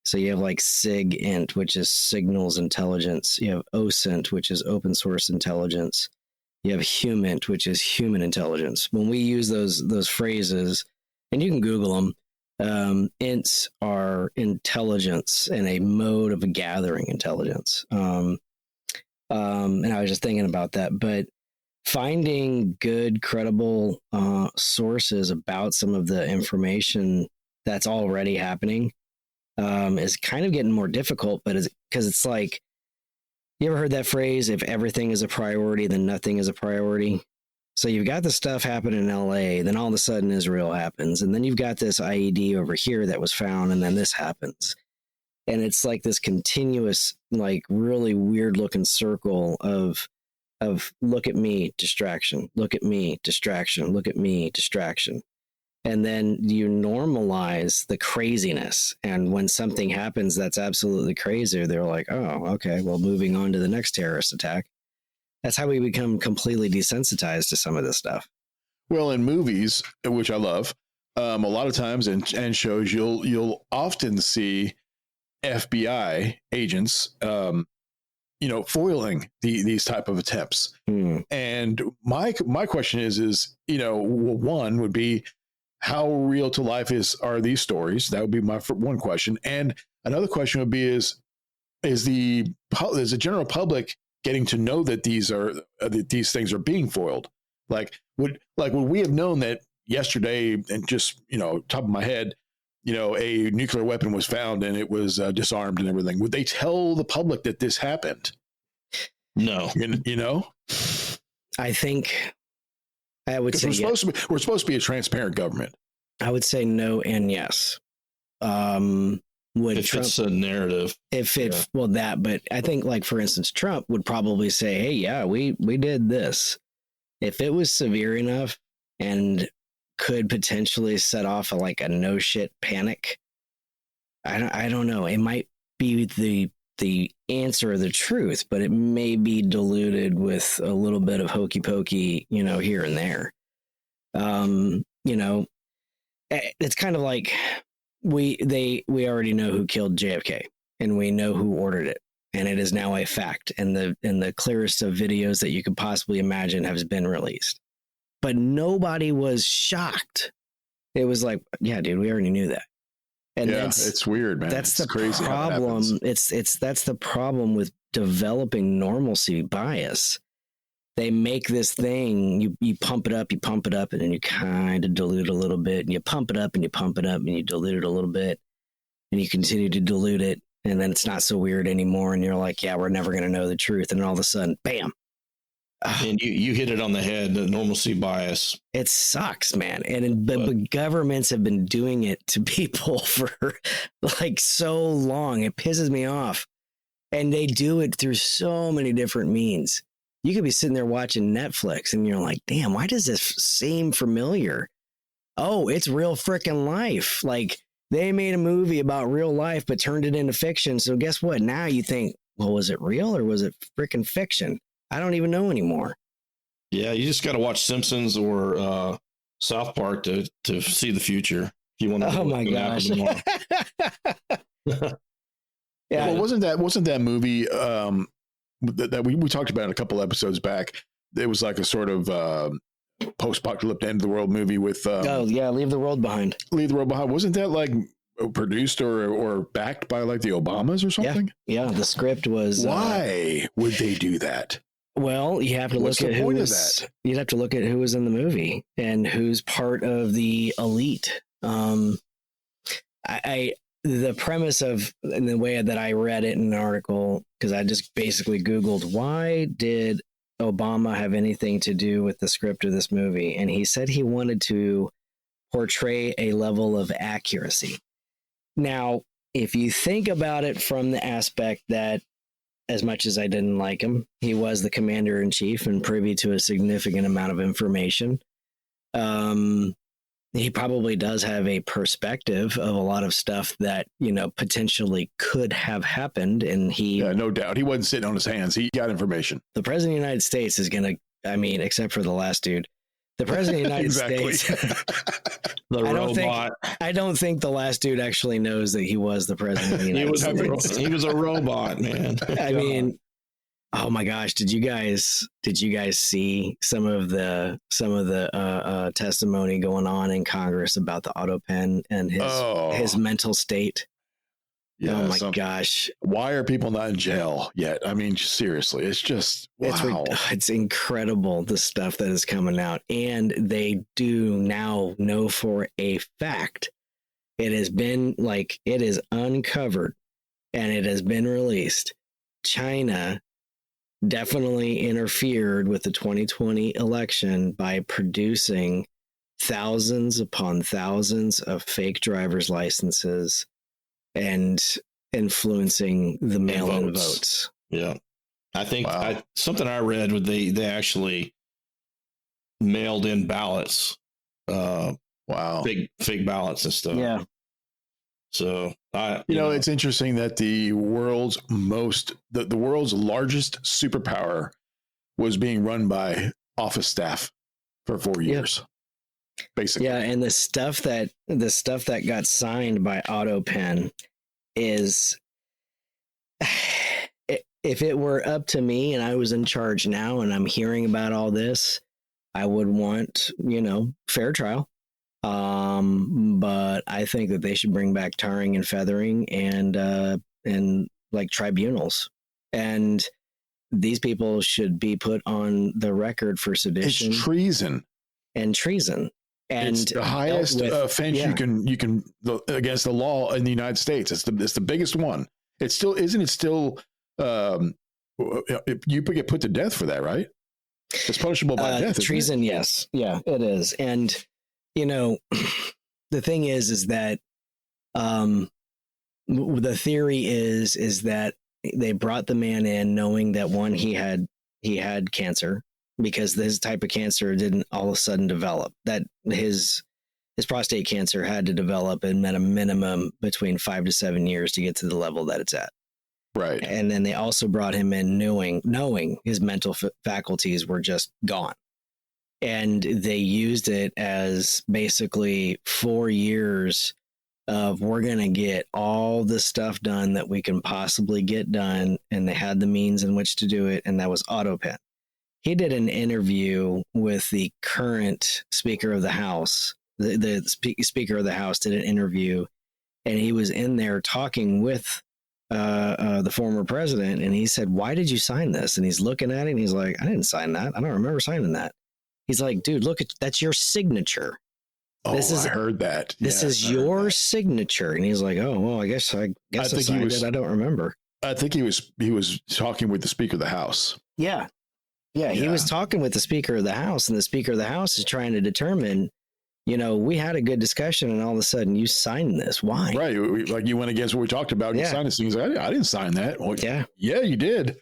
So you have like SIG-INT, which is signals intelligence. You have OSINT, which is open source intelligence. You have HUMINT, which is human intelligence. When we use those phrases, and you can Google them, INTs are intelligence and a mode of gathering intelligence. And I was just thinking about that, but finding good, credible sources about some of the information that's already happening is kind of getting more difficult, but because it's like, you ever heard that phrase, if everything is a priority, then nothing is a priority? So you've got the stuff happening in LA, then all of a sudden Israel happens, and then you've got this IED over here that was found, and then this happens. And it's like this continuous, like really weird looking circle of look at me, distraction, look at me, distraction, look at me, distraction. And then you normalize the craziness. And when something happens that's absolutely crazy, they're like, oh, okay, well, moving on to the next terrorist attack. That's how we become completely desensitized to some of this stuff. Well, in movies, which I love, a lot of times and shows, you'll often see FBI agents, foiling these type of attempts. And my question is, one would be, how real to life are these stories? That would be my one question. And another question would be, is the general public getting to know that these things are being foiled? Would we have known that yesterday, and just, top of my head, a nuclear weapon was found and it was disarmed and everything? Would they tell the public that this happened? No. I think I would say we're supposed to be a transparent government. I would say no and yes. If Trump, it's a narrative. But I think, like, for instance, Trump would probably say, hey, yeah, we did this. If it was severe enough and could potentially set off a no shit panic, I don't know. It might be the answer of the truth, but it may be diluted with a little bit of hokey pokey, here and there. It's kind of like we already know who killed JFK, and we know who ordered it, and it is now a fact. And the clearest of videos that you could possibly imagine has been released, but nobody was shocked. It was like, yeah, dude, we already knew that. And it's weird, man. That's it's the crazy problem. That's the problem with developing normalcy bias. They make this thing, you pump it up, and then you kind of dilute it a little bit, and you pump it up, and you pump it up, and you dilute it a little bit, and you continue to dilute it, and then it's not so weird anymore, and you're like, yeah, we're never going to know the truth, and all of a sudden, bam. And you hit it on the head, the normalcy bias. It sucks, man. But governments have been doing it to people for so long. It pisses me off. And they do it through so many different means. You could be sitting there watching Netflix and you're like, damn, why does this seem familiar? Oh, it's real freaking life. they made a movie about real life, but turned it into fiction. So guess what? Now you think, well, was it real or was it freaking fiction? I don't even know anymore. Yeah, you just got to watch Simpsons or South Park to see the future. If you want to know Oh my what's gonna gosh. happen tomorrow. Yeah. Well, wasn't that movie that we talked about a couple episodes back? It was like a sort of post-apocalyptic end of the world movie with Oh yeah, Leave the World Behind. Leave the World Behind. Wasn't that like produced or backed by like the Obamas or something? Yeah, the script was. Why would they do that? Well, you have to What's look the at point who of was. that? You'd have to look at who was in the movie and who's part of the elite. The premise of, in the way that I read it in an article, because I just basically Googled, why did Obama have anything to do with the script of this movie? And he said he wanted to portray a level of accuracy. Now, if you think about it from the aspect that, as much as I didn't like him, he was the commander in chief and privy to a significant amount of information. He probably does have a perspective of a lot of stuff that, potentially could have happened. And Yeah, no doubt. He wasn't sitting on his hands. He got information. the president of the United States is going to, except for the last dude, the president of the United States. The robot. I don't think the last dude actually knows that he was the president of the United States. He was a robot, man. I mean, oh my gosh, did you guys see some of the testimony going on in Congress about the auto pen and his mental state? Yeah, oh my gosh. Why are people not in jail yet? I mean, seriously, it's just, wow. It's incredible, the stuff that is coming out. And they do now know for a fact, it is uncovered and it has been released. China definitely interfered with the 2020 election by producing thousands upon thousands of fake driver's licenses and influencing the mail-in votes. Yeah. I think something I read was they actually mailed in ballots. Wow. Fake ballots and stuff. Yeah. So it's interesting that the world's the world's largest superpower was being run by office staff for 4 years. Basically. Yeah, and the stuff that got signed by AutoPen is, if it were up to me and I was in charge now and I'm hearing about all this, I would want, fair trial. But I think that they should bring back tarring and feathering and like tribunals. And these people should be put on the record for sedition. It's treason. And treason. And it's the highest offense you can against the law in the United States. It's the biggest one. It's still, isn't it still, you get put to death for that, right? It's punishable by death. Treason. Yes. Yeah, it is. And, the thing is that, the theory is that they brought the man in knowing that one, he had cancer, because this type of cancer didn't all of a sudden develop, that his prostate cancer had to develop and at a minimum between 5 to 7 years to get to the level that it's at. Right. And then they also brought him in knowing his mental faculties were just gone. And they used it as basically 4 years of, we're going to get all the stuff done that we can possibly get done. And they had the means in which to do it. And that was AutoPen. He did an interview with the current Speaker of the House. The Speaker of the House did an interview, and he was in there talking with the former president. And he said, "Why did you sign this?" And he's looking at it and he's like, "I didn't sign that. I don't remember signing that." He's like, "Dude, look, that's your signature. I heard that. This is your signature." And he's like, "Oh, well, I guess I signed it. I don't remember." I think he was talking with the Speaker of the House. Yeah. Yeah, he was talking with the Speaker of the House, and the Speaker of the House is trying to determine, we had a good discussion, and all of a sudden you signed this. Why? Right. Like you went against what we talked about. You signed this. He's like, I didn't sign that. Well, yeah, you did.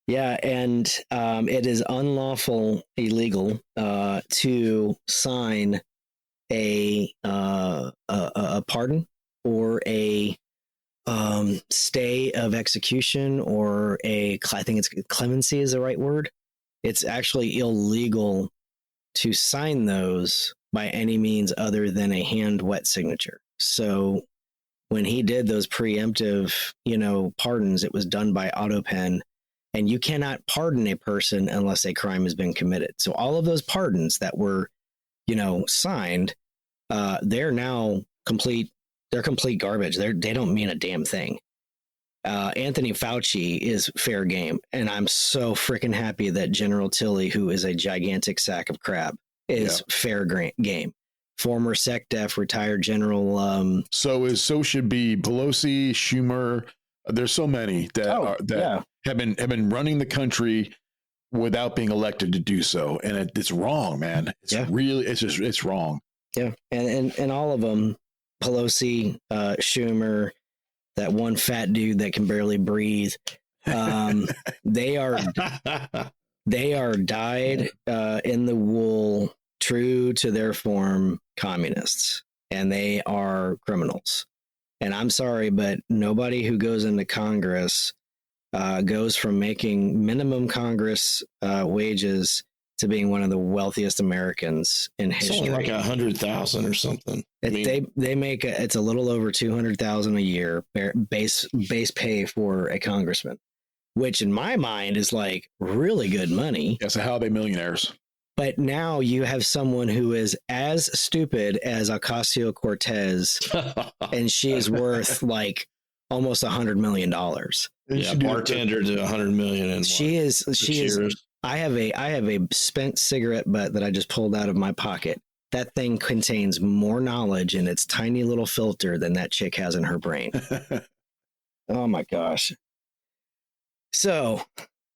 Yeah, and it is unlawful, illegal to sign a pardon or a stay of execution or I think it's clemency is the right word. It's actually illegal to sign those by any means other than a hand wet signature. So when he did those preemptive, pardons, it was done by auto pen, and you cannot pardon a person unless a crime has been committed. So all of those pardons that were, signed, they're now complete. They're complete garbage. They don't mean a damn thing. Anthony Fauci is fair game, and I'm so freaking happy that General Tilly, who is a gigantic sack of crap, is fair game. Former SecDef retired general. So should be Pelosi, Schumer. There's so many that have been running the country without being elected to do so, and it's wrong, man. It's wrong. Yeah, and all of them, Pelosi, Schumer, that one fat dude that can barely breathe. They are dyed in the wool, true to their form, communists, and they are criminals. And I'm sorry, but nobody who goes into Congress goes from making minimum Congress wages to being one of the wealthiest Americans in history. Something like 100,000 or something. They make it's a little over 200,000 a year base pay for a congressman, which in my mind is like really good money. Yeah, so how are they millionaires? But now you have someone who is as stupid as Ocasio-Cortez, and she is worth like almost $100 million. Yeah, bartender to 100 million. And she is. I have a spent cigarette butt that I just pulled out of my pocket. That thing contains more knowledge in its tiny little filter than that chick has in her brain. Oh my gosh. So,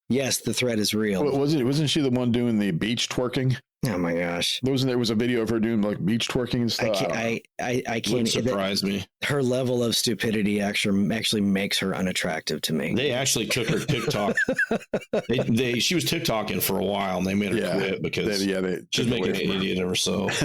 yes, the threat is real. Wasn't she the one doing the beach twerking? Oh my gosh. There was a video of her doing like beach twerking and stuff. I can't. Wouldn't surprise me. Her level of stupidity actually makes her unattractive to me. They actually took her TikTok. She was TikToking for a while, and they made her quit because she's making an idiot of herself.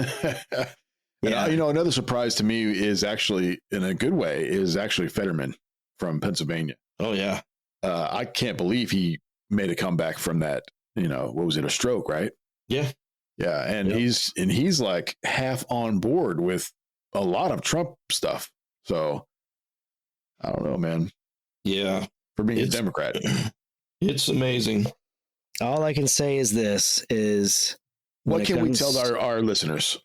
Yeah. Another surprise to me is actually, in a good way, is actually Fetterman from Pennsylvania. Oh yeah. I can't believe he made a comeback from that. What was it? A stroke, right? Yeah. Yeah, and he's like half on board with a lot of Trump stuff. So I don't know, man. Yeah, for being a Democrat, it's amazing. All I can say is this: what can we tell our listeners?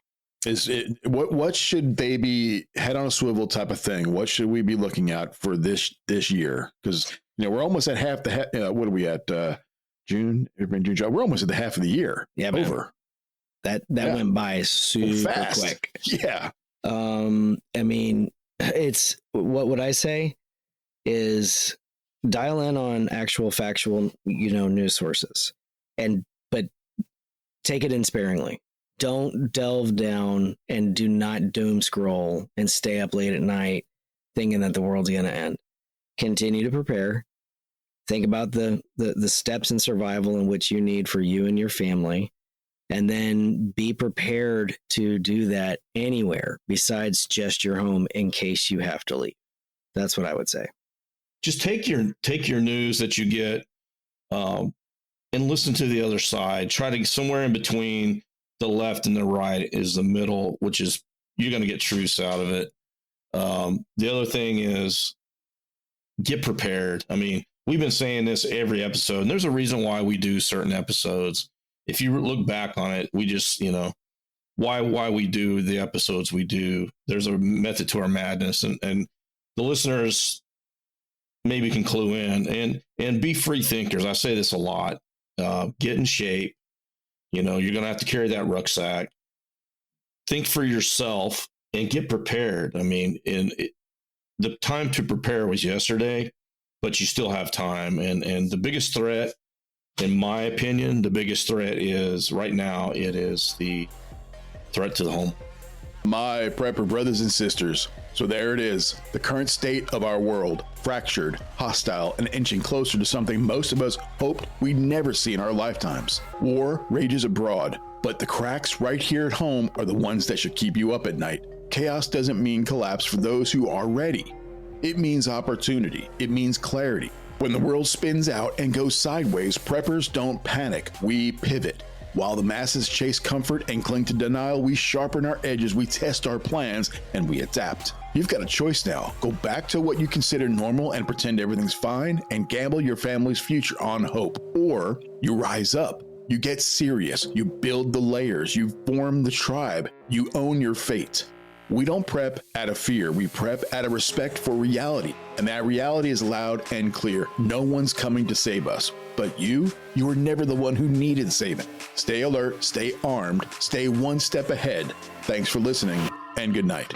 What should they be head on a swivel type of thing? What should we be looking at for this year? Because we're almost at half the. What are we at? June, July. We're almost at the half of the year. Yeah, over. That went by super fast. Quick. Yeah. I mean, it's what would I say is dial in on actual factual, news sources, but take it in sparingly. Don't delve down and do not doom scroll and stay up late at night thinking that the world's going to end. Continue to prepare. Think about the steps in survival in which you need for you and your family. And then be prepared to do that anywhere besides just your home in case you have to leave. That's what I would say. Just take your news that you get and listen to the other side. Try to somewhere in between the left and the right is the middle, which is you're going to get truths out of it. The other thing is get prepared. I mean, we've been saying this every episode, and there's a reason why we do certain episodes. If you look back on it, we just, why we do the episodes we do. There's a method to our madness, and the listeners maybe can clue in and be free thinkers. I say this a lot. Get in shape. You're going to have to carry that rucksack. Think for yourself and get prepared. I mean, the time to prepare was yesterday, but you still have time. And the biggest threat, in my opinion, is right now, it is the threat to the home. My prepper brothers and sisters. So there it is. The current state of our world, fractured, hostile, and inching closer to something most of us hoped we'd never see in our lifetimes. War rages abroad, but the cracks right here at home are the ones that should keep you up at night. chaos doesn't mean collapse for those who are ready. It means opportunity. It means clarity. When the world spins out and goes sideways, preppers don't panic. We pivot. While the masses chase comfort and cling to denial, we sharpen our edges, we test our plans, and we adapt. You've got a choice now. Go back to what you consider normal and pretend everything's fine and gamble your family's future on hope. Or you rise up. You get serious. You build the layers. You form the tribe. You own your fate. We don't prep out of fear. We prep out of respect for reality. And that reality is loud and clear. No one's coming to save us. But you were never the one who needed saving. Stay alert, stay armed, stay one step ahead. Thanks for listening, and good night.